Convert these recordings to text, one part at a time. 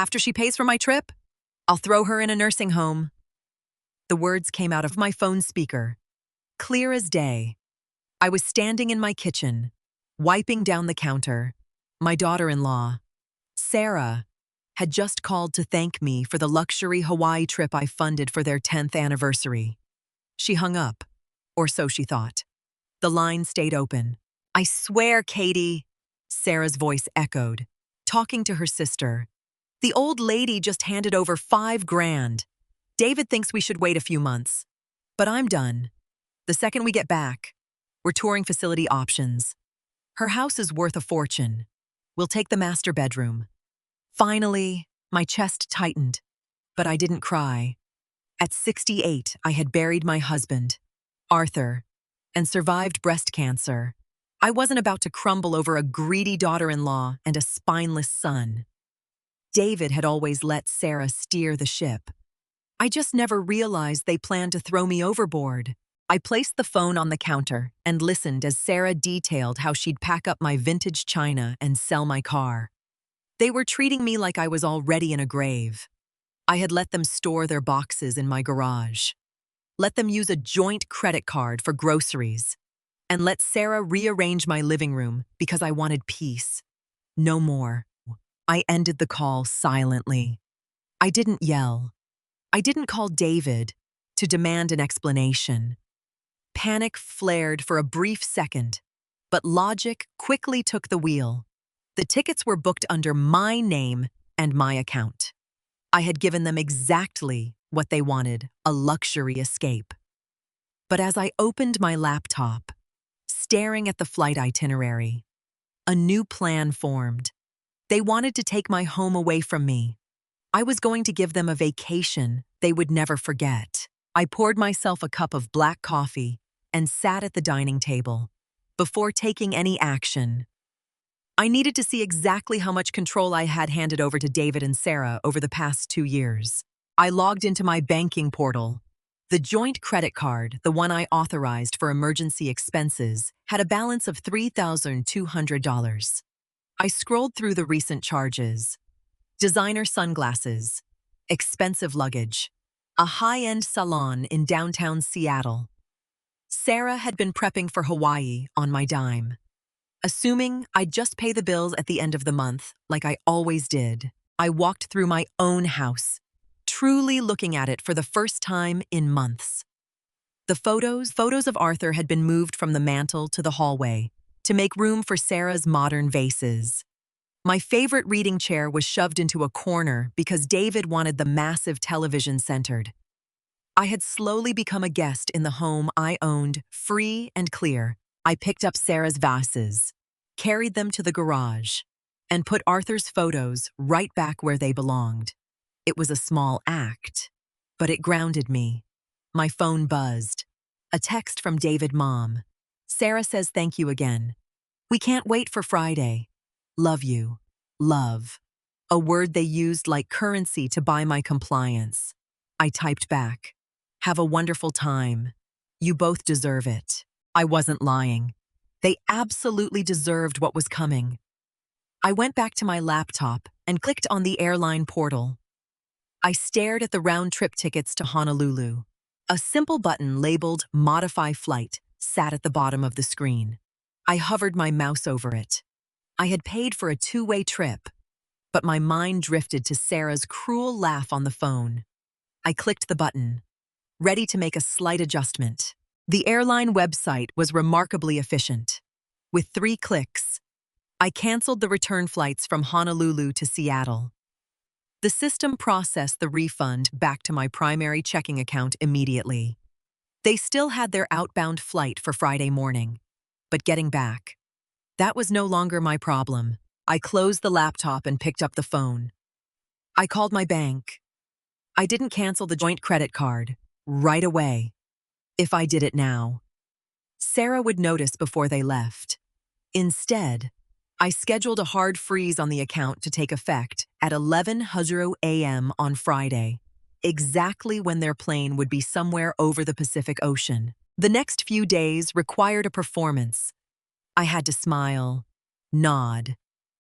After she pays for my trip, I'll throw her in a nursing home. The words came out of my phone speaker, clear as day. I was standing in my kitchen, wiping down the counter. My daughter-in-law, Sarah, had just called to thank me for the luxury Hawaii trip I funded for their 10th anniversary. She hung up, or so she thought. The line stayed open. "I swear, Katie," Sarah's voice echoed, talking to her sister. "The old lady just handed over $5,000. David thinks we should wait a few months. But I'm done. The second we get back, we're touring facility options. Her house is worth a fortune. We'll take the master bedroom." Finally, my chest tightened, but I didn't cry. At 68, I had buried my husband, Arthur, and survived breast cancer. I wasn't about to crumble over a greedy daughter-in-law and a spineless son. David had always let Sarah steer the ship. I just never realized they planned to throw me overboard. I placed the phone on the counter and listened as Sarah detailed how she'd pack up my vintage china and sell my car. They were treating me like I was already in a grave. I had let them store their boxes in my garage, let them use a joint credit card for groceries, and let Sarah rearrange my living room because I wanted peace. No more. I ended the call silently. I didn't yell. I didn't call David to demand an explanation. Panic flared for a brief second, but logic quickly took the wheel. The tickets were booked under my name and my account. I had given them exactly what they wanted, a luxury escape. But as I opened my laptop, staring at the flight itinerary, a new plan formed. They wanted to take my home away from me. I was going to give them a vacation they would never forget. I poured myself a cup of black coffee and sat at the dining table. Before taking any action, I needed to see exactly how much control I had handed over to David and Sarah over the past 2 years. I logged into my banking portal. The joint credit card, the one I authorized for emergency expenses, had a balance of $3,200. I scrolled through the recent charges. Designer sunglasses, expensive luggage, a high-end salon in downtown Seattle. Sarah had been prepping for Hawaii on my dime. Assuming I'd just pay the bills at the end of the month, like I always did, I walked through my own house, truly looking at it for the first time in months. The photos of Arthur had been moved from the mantel to the hallway to make room for Sarah's modern vases. My favorite reading chair was shoved into a corner because David wanted the massive television centered. I had slowly become a guest in the home I owned, free and clear. I picked up Sarah's vases, carried them to the garage, and put Arthur's photos right back where they belonged. It was a small act, but it grounded me. My phone buzzed. A text from David's mom. "Sarah says thank you again. We can't wait for Friday. Love you. Love." A word they used like currency to buy my compliance. I typed back, "Have a wonderful time. You both deserve it." I wasn't lying. They absolutely deserved what was coming. I went back to my laptop and clicked on the airline portal. I stared at the round-trip tickets to Honolulu. A simple button labeled Modify Flight sat at the bottom of the screen. I hovered my mouse over it. I had paid for a 2-way trip, but my mind drifted to Sarah's cruel laugh on the phone. I clicked the button, ready to make a slight adjustment. The airline website was remarkably efficient. With 3 clicks, I canceled the return flights from Honolulu to Seattle. The system processed the refund back to my primary checking account immediately. They still had their outbound flight for Friday morning, but getting back, that was no longer my problem. I closed the laptop and picked up the phone. I called my bank. I didn't cancel the joint credit card right away. If I did it now, Sarah would notice before they left. Instead, I scheduled a hard freeze on the account to take effect at 11:00 a.m. on Friday, exactly when their plane would be somewhere over the Pacific Ocean. The next few days required a performance. I had to smile, nod,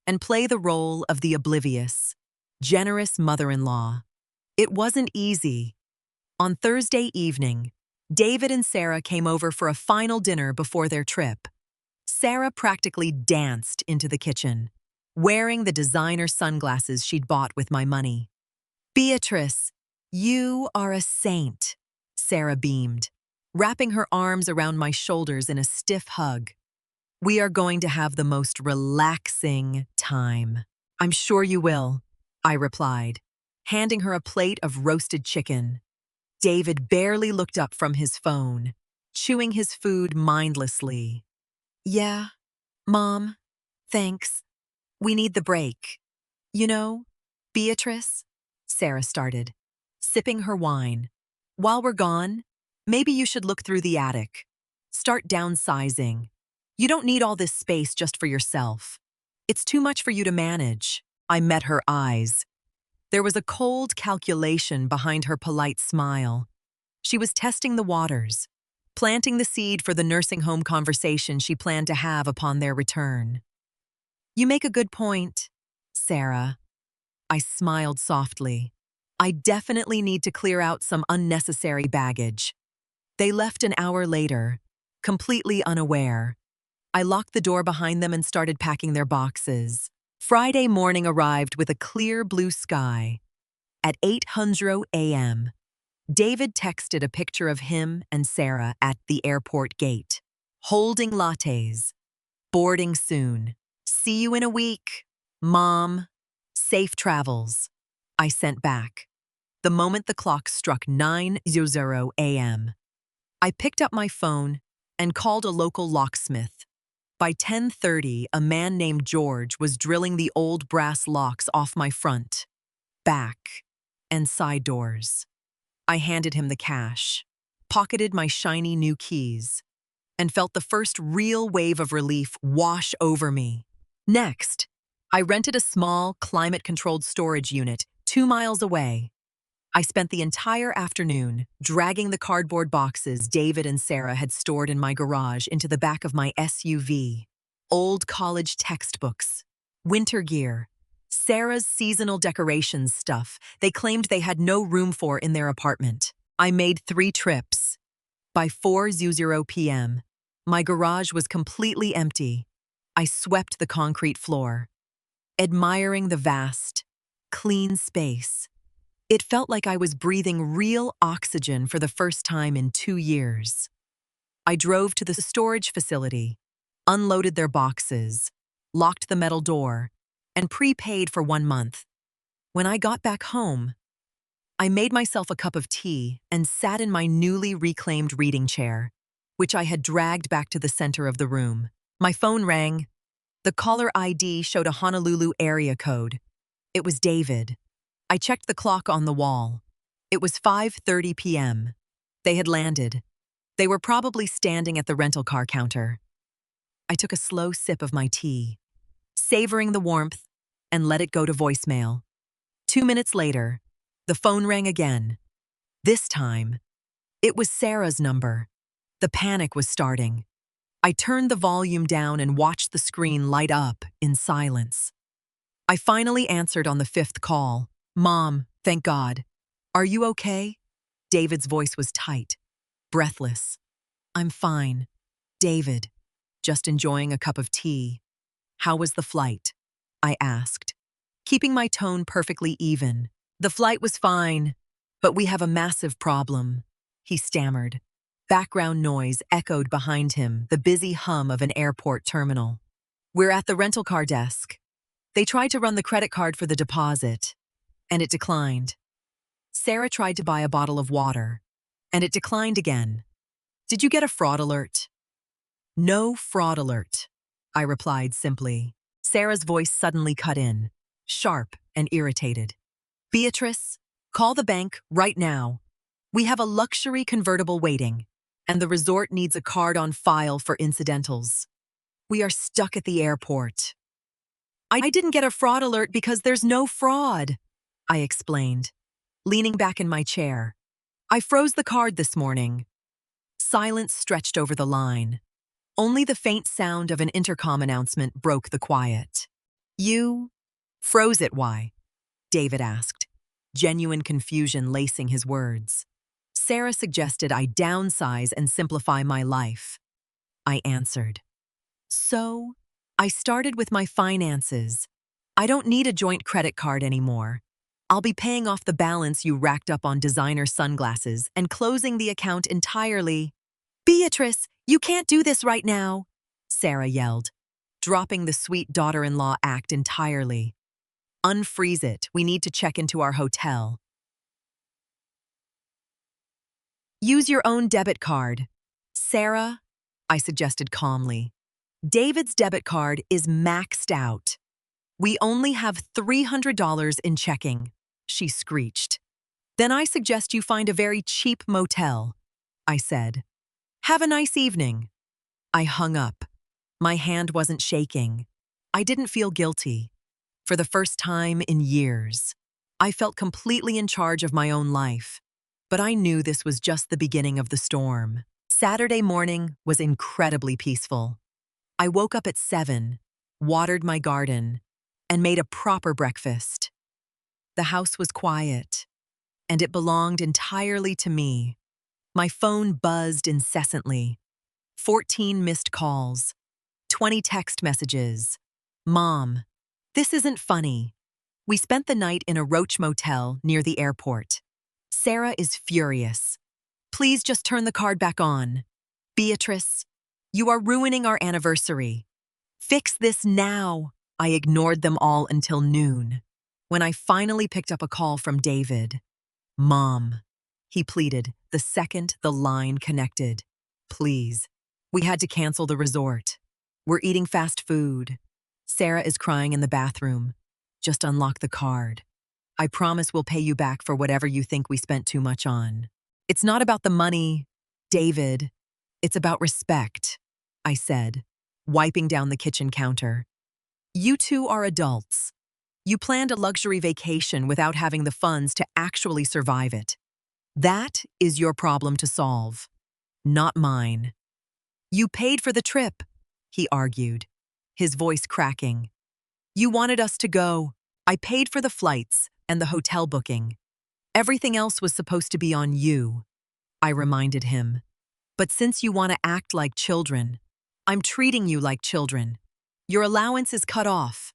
and play the role of the oblivious. generous mother-in-law. It wasn't easy. On Thursday evening, David and Sarah came over for a final dinner before their trip. Sarah practically danced into the kitchen, wearing the designer sunglasses she'd bought with my money. "Beatrice, you are a saint," Sarah beamed, wrapping her arms around my shoulders in a stiff hug. "We are going to have the most relaxing time." "I'm sure you will," I replied, handing her a plate of roasted chicken. David barely looked up from his phone, chewing his food mindlessly. "Yeah, Mom, thanks. We need the break. You know, Beatrice," Sarah started, sipping her wine. "While we're gone, maybe you should look through the attic. Start downsizing. You don't need all this space just for yourself. It's too much for you to manage." I met her eyes. There was a cold calculation behind her polite smile. She was testing the waters, planting the seed for the nursing home conversation she planned to have upon their return. "You make a good point, Sarah." I smiled softly. "I definitely need to clear out some unnecessary baggage." They left an hour later, completely unaware. I locked the door behind them and started packing their boxes. Friday morning arrived with a clear blue sky. At 8:00 a.m., David texted a picture of him and Sarah at the airport gate, holding lattes. "Boarding soon. See you in a week. Mom. Safe travels." I sent back. The moment the clock struck 9:00 a.m., I picked up my phone and called a local locksmith. By 10:30, a man named George was drilling the old brass locks off my front, back, and side doors. I handed him the cash, pocketed my shiny new keys, and felt the first real wave of relief wash over me. Next, I rented a small, climate-controlled storage unit 2 miles away. I spent the entire afternoon dragging the cardboard boxes David and Sarah had stored in my garage into the back of my SUV. Old college textbooks, winter gear, Sarah's seasonal decorations stuff they claimed they had no room for in their apartment. I made 3 trips. By 4:00 p.m., my garage was completely empty. I swept the concrete floor, admiring the vast, clean space. It felt like I was breathing real oxygen for the first time in 2 years. I drove to the storage facility, unloaded their boxes, locked the metal door, and prepaid for 1 month. When I got back home, I made myself a cup of tea and sat in my newly reclaimed reading chair, which I had dragged back to the center of the room. My phone rang. The caller ID showed a Honolulu area code. It was David. I checked the clock on the wall. It was 5:30 p.m. They had landed. They were probably standing at the rental car counter. I took a slow sip of my tea, savoring the warmth, and let it go to voicemail. 2 minutes later, the phone rang again. This time, it was Sarah's number. The panic was starting. I turned the volume down and watched the screen light up in silence. I finally answered on the 5th call. "Mom, thank God. Are you okay?" David's voice was tight, breathless. "I'm fine. David, just enjoying a cup of tea." "How was the flight?" I asked, keeping my tone perfectly even. "The flight was fine, but we have a massive problem," he stammered. Background noise echoed behind him, the busy hum of an airport terminal. "We're at the rental car desk. They tried to run the credit card for the deposit, and it declined. Sarah tried to buy a bottle of water, and it declined again. Did you get a fraud alert?" "No fraud alert," I replied simply. Sarah's voice suddenly cut in, sharp and irritated. "Beatrice, call the bank right now. We have a luxury convertible waiting, and the resort needs a card on file for incidentals. We are stuck at the airport." "I didn't get a fraud alert because there's no fraud," I explained, leaning back in my chair. "I froze the card this morning." Silence stretched over the line. Only the faint sound of an intercom announcement broke the quiet. "You froze it, why?" David asked, genuine confusion lacing his words. Sarah suggested I downsize and simplify my life. I answered. So, I started with my finances. I don't need a joint credit card anymore. I'll be paying off the balance you racked up on designer sunglasses and closing the account entirely. Beatrice, you can't do this right now, Sarah yelled, dropping the sweet daughter-in-law act entirely. Unfreeze it, we need to check into our hotel. Use your own debit card. Sarah, I suggested calmly. David's debit card is maxed out. We only have $300 in checking, she screeched. Then I suggest you find a very cheap motel, I said. Have a nice evening. I hung up. My hand wasn't shaking. I didn't feel guilty. For the first time in years, I felt completely in charge of my own life. But I knew this was just the beginning of the storm. Saturday morning was incredibly peaceful. I woke up at 7, watered my garden, and made a proper breakfast. The house was quiet, and it belonged entirely to me. My phone buzzed incessantly. 14 missed calls, 20 text messages. Mom, this isn't funny. We spent the night in a roach motel near the airport. Sarah is furious. Please just turn the card back on. Beatrice, you are ruining our anniversary. Fix this now. I ignored them all until noon, when I finally picked up a call from David. Mom, he pleaded the second the line connected. Please. We had to cancel the resort. We're eating fast food. Sarah is crying in the bathroom. Just unlock the card. I promise we'll pay you back for whatever you think we spent too much on. It's not about the money, David. It's about respect, I said, wiping down the kitchen counter. You two are adults. You planned a luxury vacation without having the funds to actually survive it. That is your problem to solve, not mine. You paid for the trip, he argued, his voice cracking. You wanted us to go. I paid for the flights and the hotel booking. Everything else was supposed to be on you, I reminded him. But since you want to act like children, I'm treating you like children. Your allowance is cut off.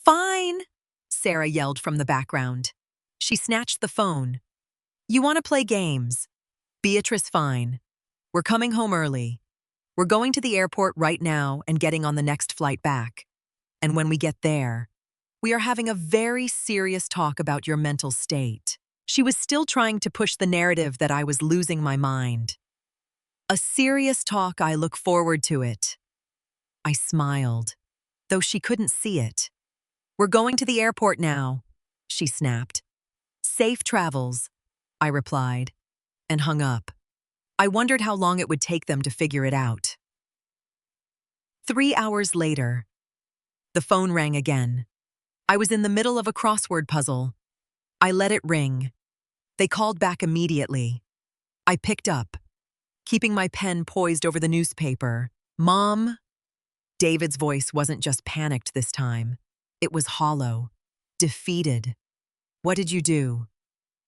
Fine, Sarah yelled from the background. She snatched the phone. You want to play games? Beatrice, fine. We're coming home early. We're going to the airport right now and getting on the next flight back. And when we get there, we are having a very serious talk about your mental state. She was still trying to push the narrative that I was losing my mind. A serious talk, I look forward to it. I smiled, though she couldn't see it. We're going to the airport now, she snapped. Safe travels, I replied, and hung up. I wondered how long it would take them to figure it out. 3 hours later, the phone rang again. I was in the middle of a crossword puzzle. I let it ring. They called back immediately. I picked up, keeping my pen poised over the newspaper. Mom? David's voice wasn't just panicked this time. It was hollow, defeated. What did you do?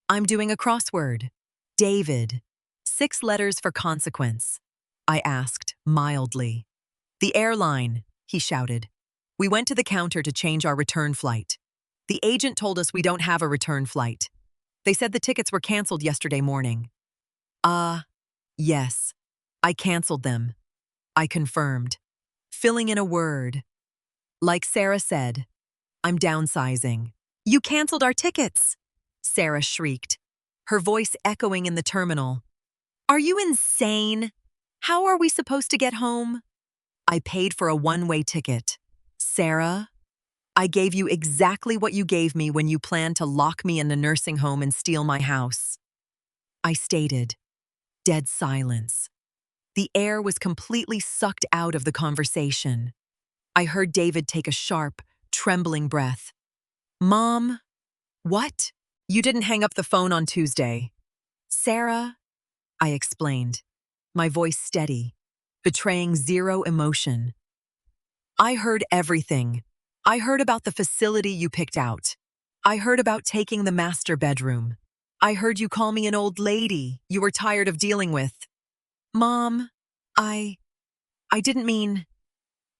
I'm doing a crossword. David. 6 letters for consequence, I asked mildly. The airline, he shouted. We went to the counter to change our return flight. The agent told us we don't have a return flight. They said the tickets were canceled yesterday morning. Yes. I canceled them. I confirmed, filling in a word. Like Sarah said, I'm downsizing. You canceled our tickets, Sarah shrieked, her voice echoing in the terminal. Are you insane? How are we supposed to get home? I paid for a one-way ticket. Sarah, I gave you exactly what you gave me when you planned to lock me in a nursing home and steal my house. I stated. Dead silence. The air was completely sucked out of the conversation. I heard David take a sharp, trembling breath. Mom? What? You didn't hang up the phone on Tuesday. Sarah? I explained, my voice steady, betraying zero emotion. I heard everything. I heard about the facility you picked out. I heard about taking the master bedroom. I heard you call me an old lady you were tired of dealing with. Mom, I didn't mean,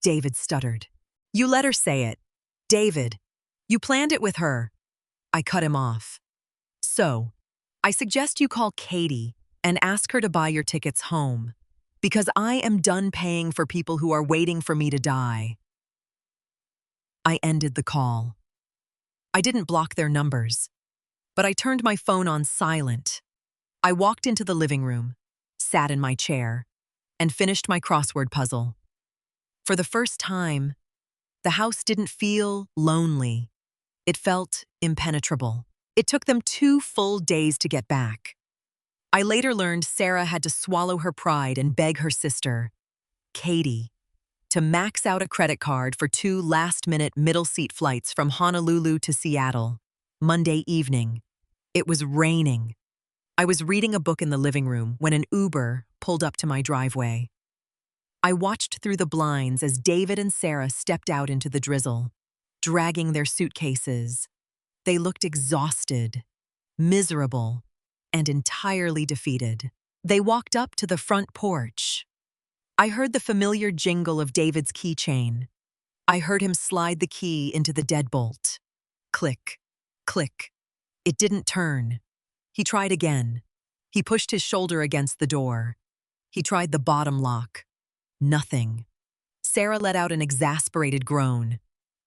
David stuttered. You let her say it. David, you planned it with her. I cut him off. So, I suggest you call Katie and ask her to buy your tickets home, because I am done paying for people who are waiting for me to die. I ended the call. I didn't block their numbers, but I turned my phone on silent. I walked into the living room, sat in my chair, and finished my crossword puzzle. For the first time, the house didn't feel lonely. It felt impenetrable. It took them 2 full days to get back. I later learned Sarah had to swallow her pride and beg her sister, Katie, to max out a credit card for 2 last-minute middle-seat flights from Honolulu to Seattle, Monday evening. It was raining. I was reading a book in the living room when an Uber pulled up to my driveway. I watched through the blinds as David and Sarah stepped out into the drizzle, dragging their suitcases. They looked exhausted, miserable, and entirely defeated. They walked up to the front porch. I heard the familiar jingle of David's keychain. I heard him slide the key into the deadbolt. Click, click. It didn't turn. He tried again. He pushed his shoulder against the door. He tried the bottom lock. Nothing. Sarah let out an exasperated groan.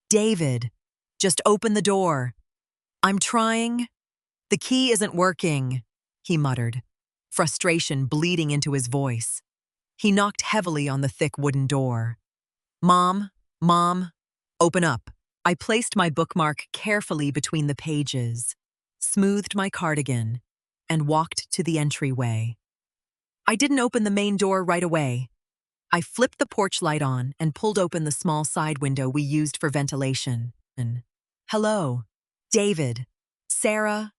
David, just open the door. I'm trying. The key isn't working, he muttered, frustration bleeding into his voice. He knocked heavily on the thick wooden door. Mom, open up. I placed my bookmark carefully between the pages, smoothed my cardigan, and walked to the entryway. I didn't open the main door right away. I flipped the porch light on and pulled open the small side window we used for ventilation. Hello, David, Sarah.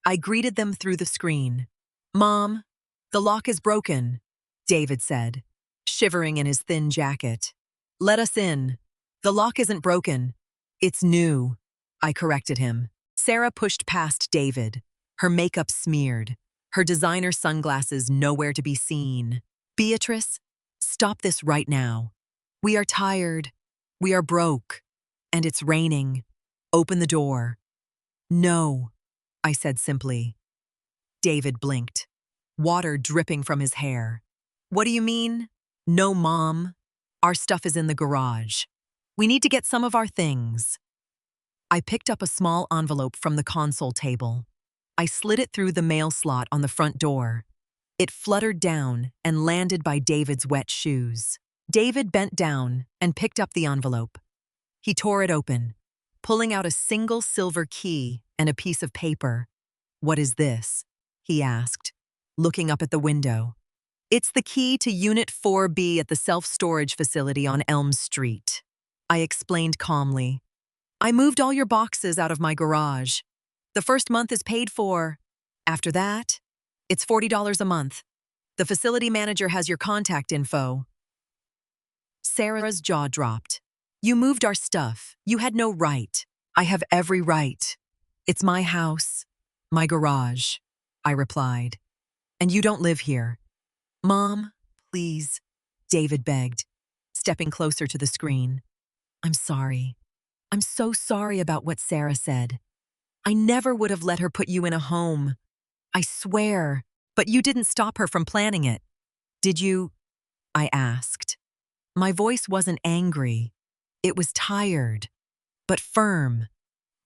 I greeted them through the screen. Mom, the lock is broken, David said, shivering in his thin jacket. Let us in. The lock isn't broken. It's new, I corrected him. Sarah pushed past David, her makeup smeared, her designer sunglasses nowhere to be seen. Beatrice, stop this right now. We are tired. We are broke. And it's raining. Open the door. No, I said simply. David blinked, water dripping from his hair. What do you mean? No, Mom. Our stuff is in the garage. We need to get some of our things. I picked up a small envelope from the console table. I slid it through the mail slot on the front door. It fluttered down and landed by David's wet shoes. David bent down and picked up the envelope. He tore it open, pulling out a single silver key and a piece of paper. What is this? He asked, looking up at the window. It's the key to Unit 4B at the self-storage facility on Elm Street, I explained calmly. I moved all your boxes out of my garage. The first month is paid for. After that, it's $40 a month. The facility manager has your contact info. Sarah's jaw dropped. You moved our stuff. You had no right. I have every right. It's my house, my garage, I replied. And you don't live here. Mom, please, David begged, stepping closer to the screen. I'm sorry. I'm so sorry about what Sarah said. I never would have let her put you in a home. I swear, but you didn't stop her from planning it. Did you? I asked. My voice wasn't angry. It was tired, but firm.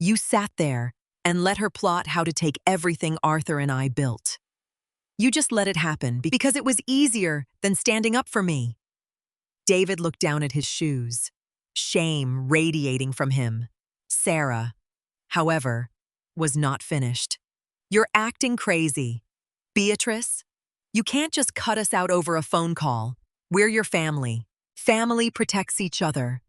You sat there and let her plot how to take everything Arthur and I built. You just let it happen because it was easier than standing up for me. David looked down at his shoes, shame radiating from him. Sarah, however, was not finished. You're acting crazy. Beatrice, you can't just cut us out over a phone call. We're your family. Family protects each other.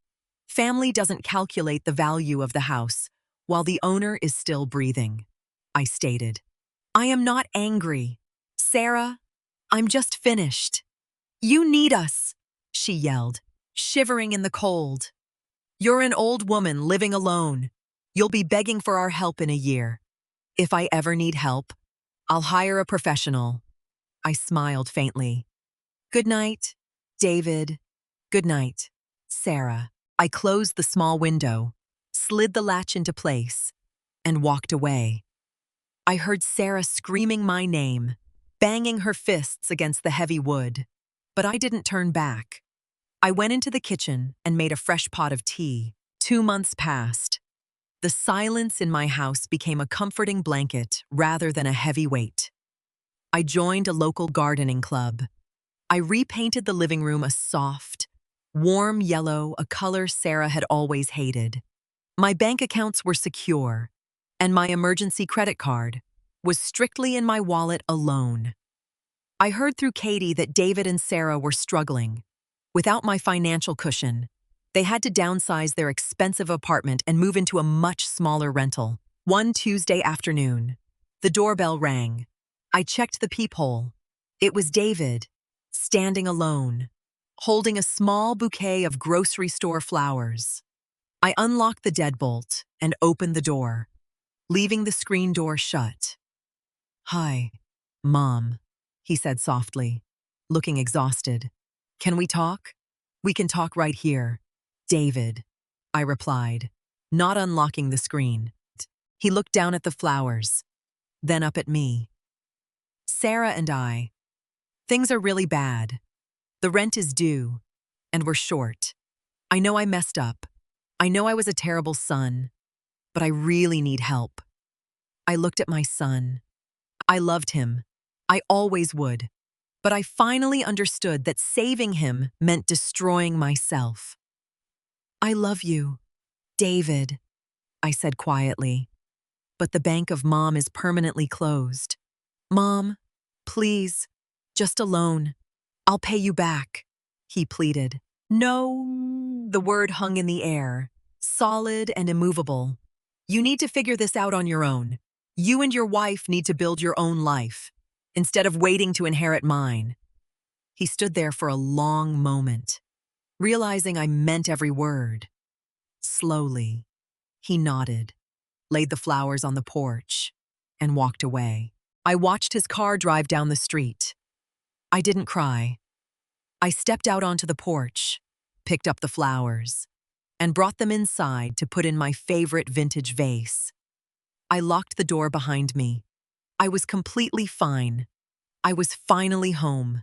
Family doesn't calculate the value of the house while the owner is still breathing, I stated. I am not angry. Sarah, I'm just finished. You need us, she yelled, shivering in the cold. You're an old woman living alone. You'll be begging for our help in a year. If I ever need help, I'll hire a professional. I smiled faintly. Good night, David. Good night, Sarah. I closed the small window, slid the latch into place, and walked away. I heard Sarah screaming my name, banging her fists against the heavy wood. But I didn't turn back. I went into the kitchen and made a fresh pot of tea. 2 months passed. The silence in my house became a comforting blanket rather than a heavy weight. I joined a local gardening club. I repainted the living room a soft, warm yellow, a color Sarah had always hated. My bank accounts were secure, and my emergency credit card was strictly in my wallet alone. I heard through Katie that David and Sarah were struggling. Without my financial cushion, they had to downsize their expensive apartment and move into a much smaller rental. One Tuesday afternoon, the doorbell rang. I checked the peephole. It was David, standing alone, holding a small bouquet of grocery store flowers. I unlocked the deadbolt and opened the door, leaving the screen door shut. "Hi, Mom," he said softly, looking exhausted. "Can we talk?" "We can talk right here, David," I replied, not unlocking the screen. He looked down at the flowers, then up at me. "Sarah and I, things are really bad. The rent is due, and we're short. I know I messed up. I know I was a terrible son, but I really need help." I looked at my son. I loved him. I always would. But I finally understood that saving him meant destroying myself. "I love you, David," I said quietly. "But the bank of Mom is permanently closed. Mom, please, just a loan. I'll pay you back," he pleaded. "No," the word hung in the air, solid and immovable. "You need to figure this out on your own. You and your wife need to build your own life, instead of waiting to inherit mine." He stood there for a long moment, realizing I meant every word. Slowly, he nodded, laid the flowers on the porch, and walked away. I watched his car drive down the street. I didn't cry. I stepped out onto the porch, picked up the flowers, and brought them inside to put in my favorite vintage vase. I locked the door behind me. I was completely fine. I was finally home.